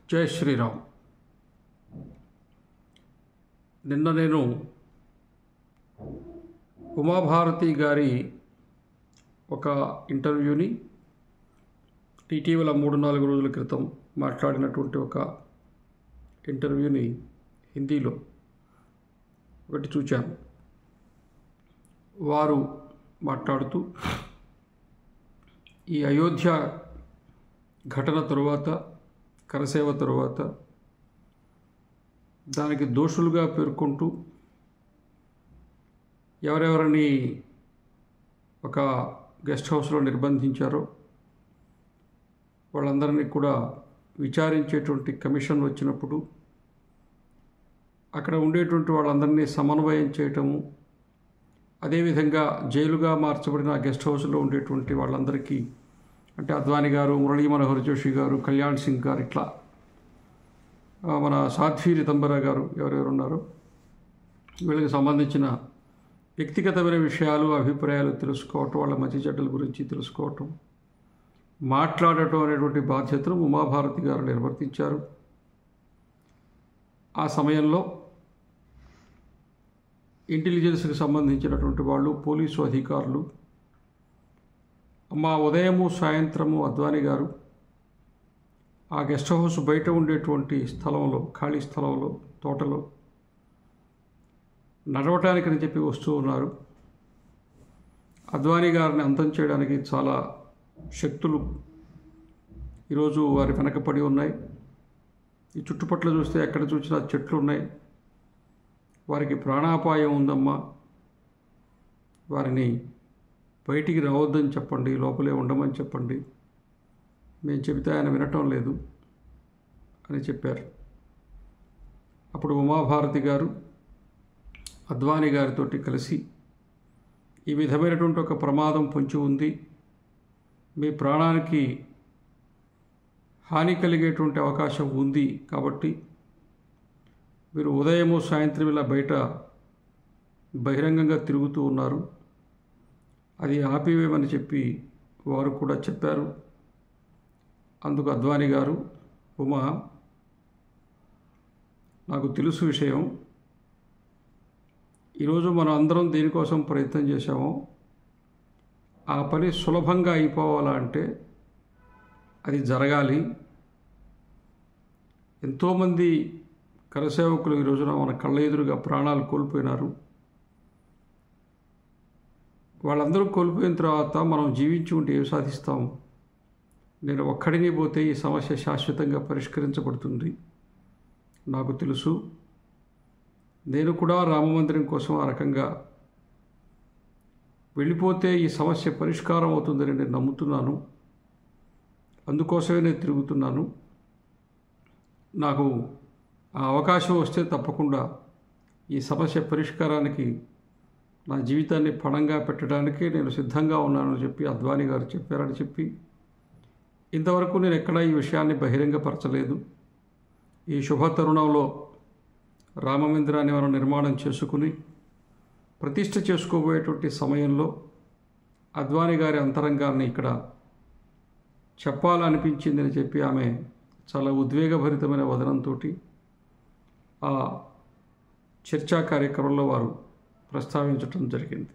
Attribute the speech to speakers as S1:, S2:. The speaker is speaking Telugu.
S1: జై శ్రీరామ్. నిన్న నేను ఉమాభారతి గారి ఒక ఇంటర్వ్యూని ఇటీవల 3-4 రోజుల క్రితం మాట్లాడినటువంటి ఒక ఇంటర్వ్యూని హిందీలో ఒకటి చూచాను. వారు మాట్లాడుతూ ఈ అయోధ్య ఘటన తరువాత, కరసేవ తరువాత దానికి దోషులుగా పేర్కొంటూ ఎవరెవరిని ఒక గెస్ట్ హౌస్లో నిర్బంధించారో వాళ్ళందరినీ కూడా విచారించేటువంటి కమిషన్ వచ్చినప్పుడు అక్కడ ఉండేటువంటి వాళ్ళందరినీ సమన్వయం చేయటము, అదేవిధంగా జైలుగా మార్చబడిన గెస్ట్ హౌస్లో ఉండేటువంటి వాళ్ళందరికీ అంటే అద్వానీ గారు, మురళీ మనోహర్ జోషి గారు, కళ్యాణ్ సింగ్ గారు, ఇట్లా మన సాధ్వి రితంబరా గారు ఎవరెవరు ఉన్నారో వీళ్ళకి సంబంధించిన వ్యక్తిగతమైన విషయాలు, అభిప్రాయాలు తెలుసుకోవటం, వాళ్ళ మంచి చెడ్డల గురించి తెలుసుకోవటం, మాట్లాడటం అనేటువంటి బాధ్యతను ఉమాభారతి గారు నిర్వర్తించారు. ఆ సమయంలో ఇంటెలిజెన్స్కి సంబంధించినటువంటి వాళ్ళు, పోలీసు అధికారులు, మా ఉదయము సాయంత్రము అద్వానీ గారు ఆ గెస్ట్ హౌస్ బయట ఉండేటువంటి స్థలంలో, ఖాళీ స్థలంలో, తోటలో నడవటానికని చెప్పి వస్తూ ఉన్నారు. అద్వానీ గారిని అంతం చేయడానికి చాలా శక్తులు ఈరోజు వారి వెనకపడి ఉన్నాయి. ఈ చుట్టుపక్కల చూస్తే ఎక్కడ చూసినా చెట్లు ఉన్నాయి. వారికి ప్రాణాపాయం ఉందమ్మా, వారిని బయటికి రావద్దని చెప్పండి, లోపలే ఉండమని చెప్పండి, మేము చెబితే ఆయన వినటం లేదు అని చెప్పారు. అప్పుడు ఉమాభారతి గారు అద్వానీ గారితో కలిసి ఈ విధమైనటువంటి ఒక ప్రమాదం పొంచి ఉంది, మీ ప్రాణానికి హాని కలిగేటువంటి అవకాశం ఉంది, కాబట్టి మీరు ఉదయము సాయంత్రం ఇలా బయట బహిరంగంగా తిరుగుతూ ఉన్నారు, అది ఆపివేయమని చెప్పి వారు కూడా చెప్పారు. అందుకు అద్వానీ గారు, ఉమా నాకు తెలుసు విషయం, ఈరోజు మనం అందరం దేనికోసం ప్రయత్నం చేశామో ఆ పని సులభంగా అయిపోవాలంటే అది జరగాలి. ఎంతోమంది కరసేవకులు ఈ రోజున మన కళ్ళ ఎదురుగా ప్రాణాలు కోల్పోయినారు. వాళ్ళందరూ కోల్పోయిన తర్వాత మనం జీవించి ఉంటే ఏం సాధిస్తాము? నేను ఒక్కడిని పోతే ఈ సమస్య శాశ్వతంగా పరిష్కరించబడుతుంది నాకు తెలుసు. నేను కూడా రామమందిరం కోసం ఆ రకంగా వెళ్ళిపోతే ఈ సమస్య పరిష్కారం అవుతుందని నేను నమ్ముతున్నాను. అందుకోసమే నేను తిరుగుతున్నాను. నాకు ఆ అవకాశం వస్తే తప్పకుండా ఈ సమస్య పరిష్కారానికి నా జీవితాన్ని పణంగా పెట్టడానికి నేను సిద్ధంగా ఉన్నానని చెప్పి అద్వానీ గారు చెప్పారని చెప్పి, ఇంతవరకు నేను ఎక్కడా ఈ విషయాన్ని బహిరంగపరచలేదు. ఈ శుభ తరుణంలో రామమందిరాన్ని మనం నిర్మాణం చేసుకుని ప్రతిష్ఠ చేసుకోబోయేటువంటి సమయంలో అద్వానీ గారి అంతరంగాన్ని ఇక్కడ చెప్పాలనిపించిందని చెప్పి ఆమె చాలా ఉద్వేగభరితమైన వదనంతో ఆ చర్చా కార్యక్రమంలో వారు ప్రస్తావించటం జరిగింది.